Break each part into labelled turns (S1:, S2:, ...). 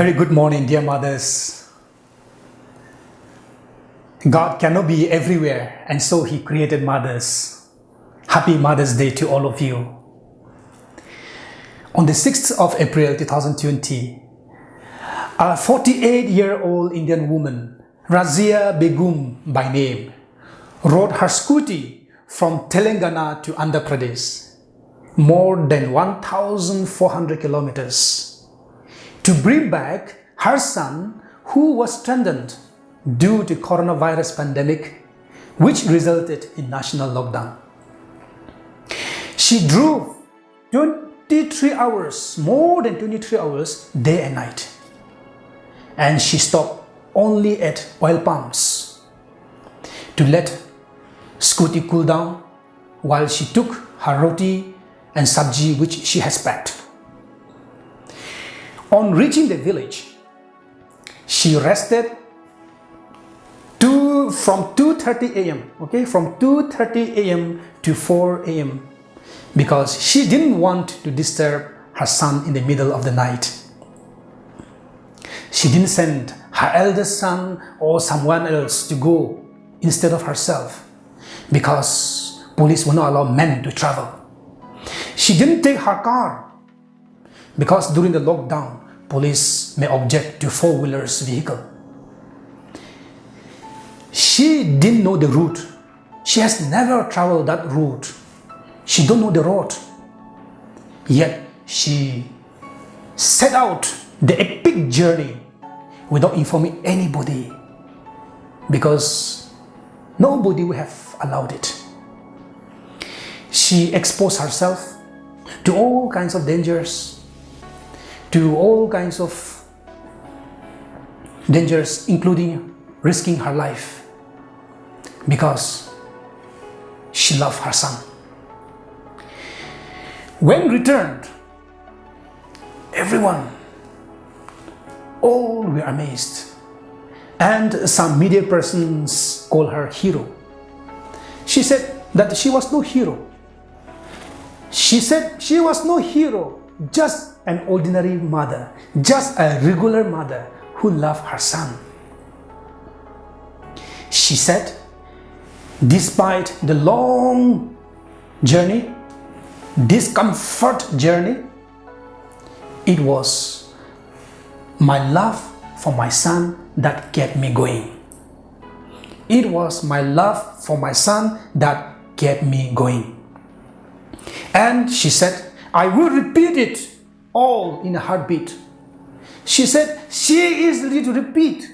S1: Very good morning, dear mothers. God cannot be everywhere, and so He created mothers. Happy Mother's Day to all of you. On the 6th of April 2020, a 48-year-old Indian woman, Razia Begum by name, rode her scooty from Telangana to Andhra Pradesh, more than 1,400 kilometers, to bring back her son who was stranded due to coronavirus pandemic, which resulted in national lockdown. She drove 23 hours, more than 23 hours, day and night. And she stopped only at oil pumps to let scooty cool down while she took her roti and sabji which she has packed. On reaching the village, she rested from 2:30 a.m. From 2:30 a.m. to 4 a.m. because she didn't want to disturb her son in the middle of the night. She didn't send her eldest son or someone else to go instead of herself because police will not allow men to travel. She didn't take her car because during the lockdown, police may object to four-wheelers vehicle. She didn't know the route. She has never traveled that route. She don't know the road. Yet she set out the epic journey without informing anybody because nobody would have allowed it. She exposed herself to all kinds of dangers, including risking her life because she loved her son. When returned, all were amazed, and some media persons call her hero. She said that she was no hero. She said she was no hero, just an ordinary mother, just a regular mother who loved her son. She said, despite the long journey, discomfort journey, it was my love for my son that kept me going. It was my love for my son that kept me going. And she said, I will repeat it all in a heartbeat. She said she is ready to repeat.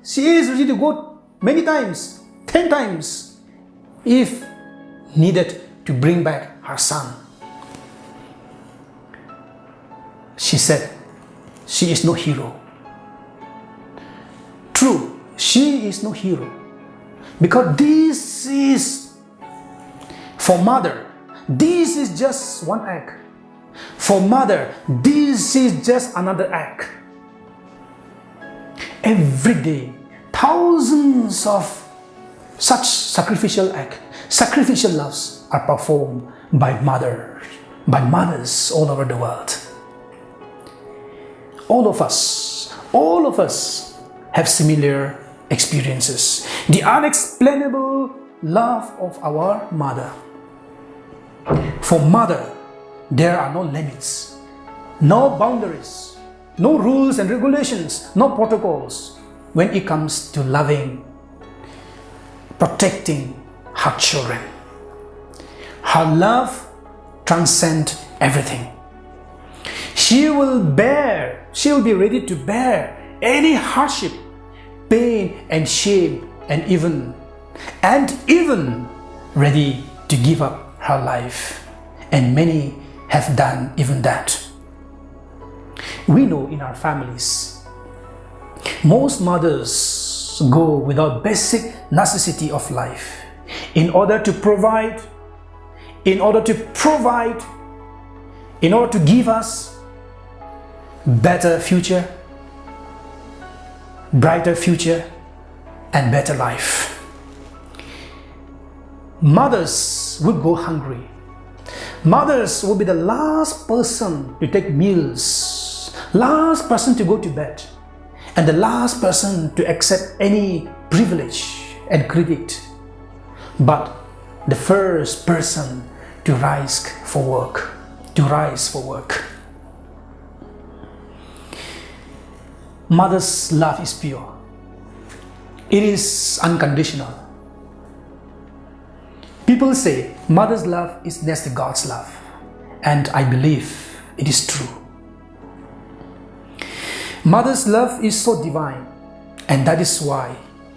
S1: She is ready to go many times, 10 times, if needed to bring back her son. She said she is no hero. True, she is no hero. Because this is, for mother, this is just one act. For mother, this is just another act. Every day, thousands of such sacrificial acts, sacrificial loves are performed by mothers all over the world. All of us have similar experiences. The unexplainable love of our mother. For mother, there are no limits, no boundaries, no rules and regulations, no protocols when it comes to loving, protecting her children. Her love transcends everything. She will be ready to bear any hardship, pain and shame, and even ready to give up her life. And many have done even that. We know in our families, most mothers go without basic necessity of life in order to give us better future, brighter future, and better life. Mothers will go hungry. Mothers will be the last person to take meals last person to go to bed, and the last person to accept any privilege and credit, but the first person to rise for work, Mother's love is pure. It is unconditional. People say mother's love is next to God's love, and I believe it is true. Mother's love is so divine, and that is why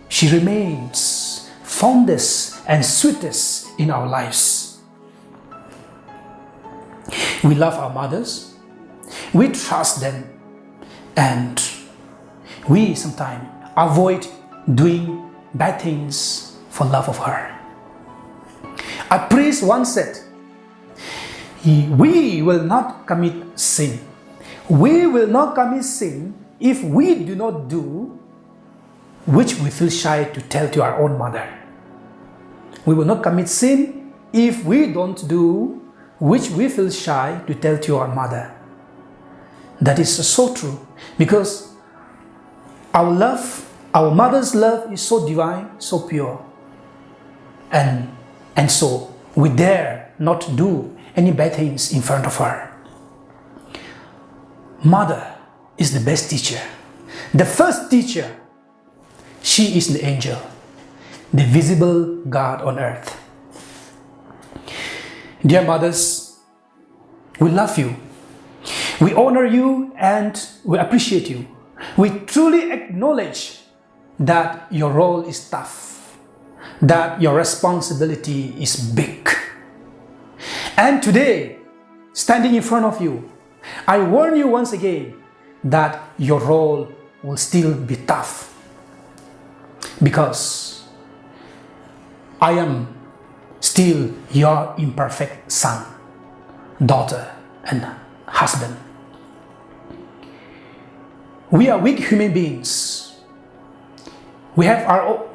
S1: she remains fondest and sweetest in our lives. We love our mothers, we trust them, and we sometimes avoid doing bad things for love of her. A priest once said, we will not commit sin. We will not commit sin if we do not do which we feel shy to tell to our own mother. We will not commit sin if we don't do which we feel shy to tell to our mother. That is so true, because our love, our mother's love is so divine, so pure. And so we dare not do any bad things in front of her. Mother is the best teacher, the first teacher. She is the angel, the visible God on earth. Dear mothers, we love you, we honor you, and we appreciate you. We truly acknowledge that your role is tough, that your responsibility is big. And today, standing in front of you, I warn you once again that your role will still be tough, because I am still your imperfect son, daughter, and husband. We are weak human beings. We have our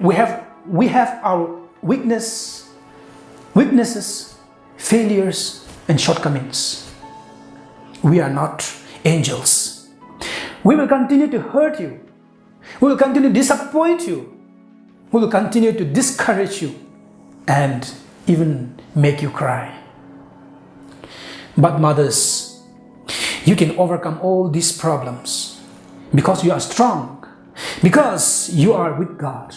S1: weaknesses, failures, and shortcomings. We are not angels. We will continue to hurt you. We will continue to disappoint you. We will continue to discourage you and even make you cry. But mothers, you can overcome all these problems because you are strong, because you are with God,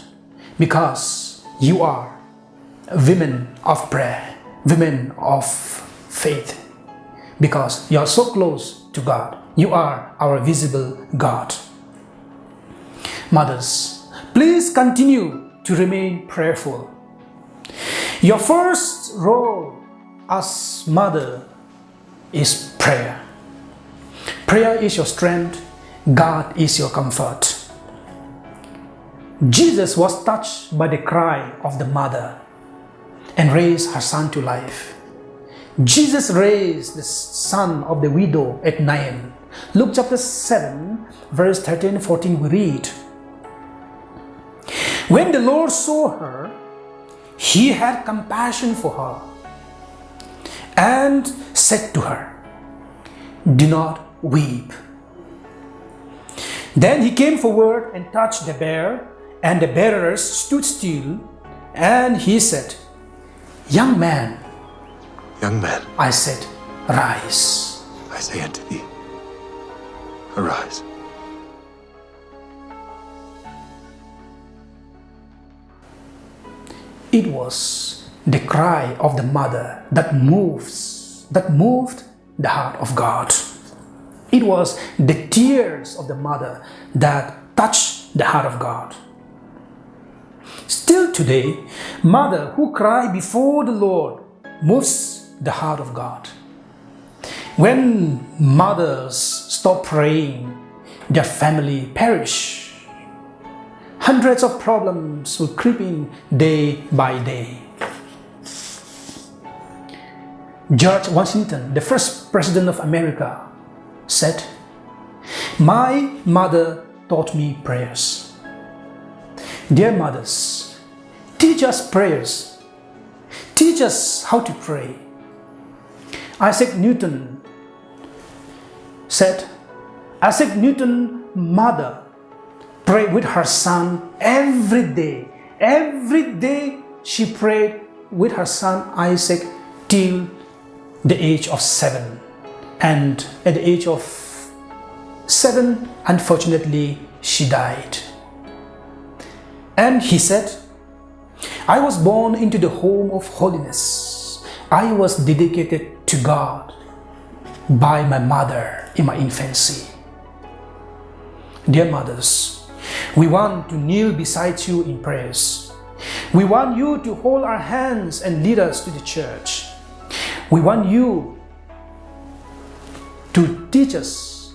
S1: because you are women of prayer, women of faith, because you are so close to God. You are our visible God. Mothers, please continue to remain prayerful. Your first role as mother is prayer. Prayer is your strength. God is your comfort. Jesus was touched by the cry of the mother and raised her son to life. Jesus raised the son of the widow at Nain. Luke chapter 7, verse 13 and 14 we read, when the Lord saw her, He had compassion for her and said to her, do not weep. Then He came forward and touched the bier, and the bearers stood still, and He said, young man, I said, rise.
S2: I say unto thee, arise.
S1: It was the cry of the mother that moved the heart of God. It was the tears of the mother that touched the heart of God. Still today, mother who cry before the Lord moves the heart of God. When mothers stop praying, their family perish. Hundreds of problems will creep in day by day. George Washington, the first president of America, said, my mother taught me prayers. Dear mothers, teach us prayers. Teach us how to pray. Isaac Newton said, Isaac Newton's mother prayed with her son every day. Every day she prayed with her son Isaac till the age of 7. And at the age of 7, unfortunately, she died. And he said, I was born into the home of holiness. I was dedicated to God by my mother in my infancy. Dear mothers, we want to kneel beside you in prayers. We want you to hold our hands and lead us to the church. We want you to teach us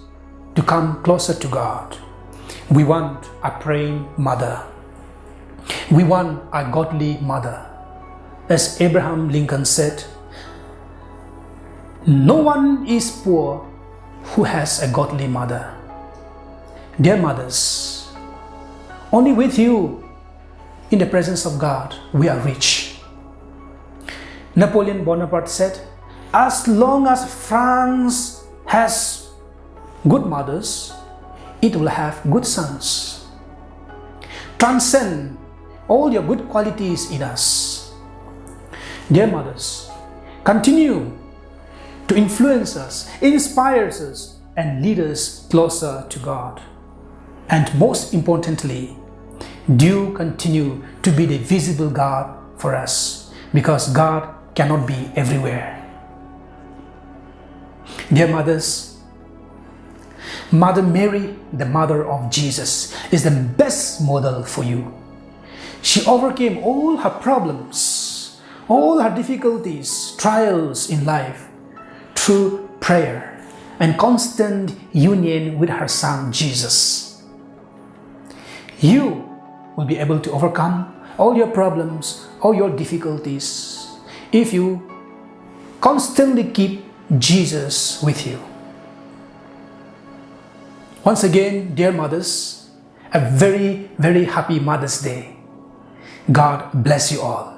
S1: to come closer to God. We want a praying mother. We want a godly mother. As Abraham Lincoln said, no one is poor who has a godly mother. Dear mothers, only with you in the presence of God we are rich. Napoleon Bonaparte said, as long as France has good mothers, it will have good sons. Transcend all your good qualities in us. Dear mothers, continue to influence us, inspire us, and lead us closer to God. And most importantly, do continue to be the visible God for us, because God cannot be everywhere. Dear mothers, Mother Mary, the mother of Jesus, is the best model for you. She overcame all her problems, all her difficulties, trials in life through prayer and constant union with her Son Jesus. You will be able to overcome all your problems, all your difficulties, if you constantly keep Jesus with you. Once again, dear mothers, a very, very happy Mother's Day. God bless you all.